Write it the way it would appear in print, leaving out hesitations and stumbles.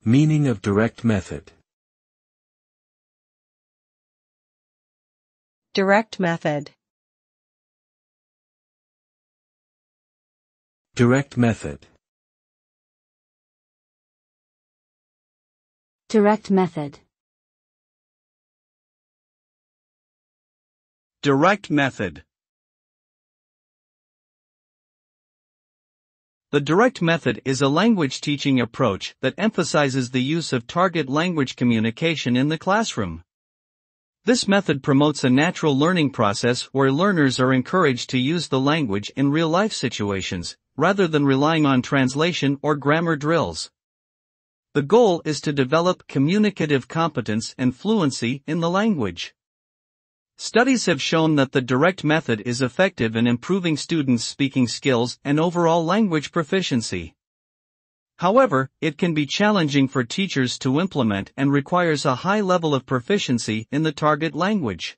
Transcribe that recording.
Meaning of direct method. Direct method. Direct method. Direct method. Direct method. The direct method is a language teaching approach that emphasizes the use of target language communication in the classroom. This method promotes a natural learning process where learners are encouraged to use the language in real-life situations, rather than relying on translation or grammar drills. The goal is to develop communicative competence and fluency in the language. Studies have shown that the direct method is effective in improving students' speaking skills and overall language proficiency. However, it can be challenging for teachers to implement and requires a high level of proficiency in the target language.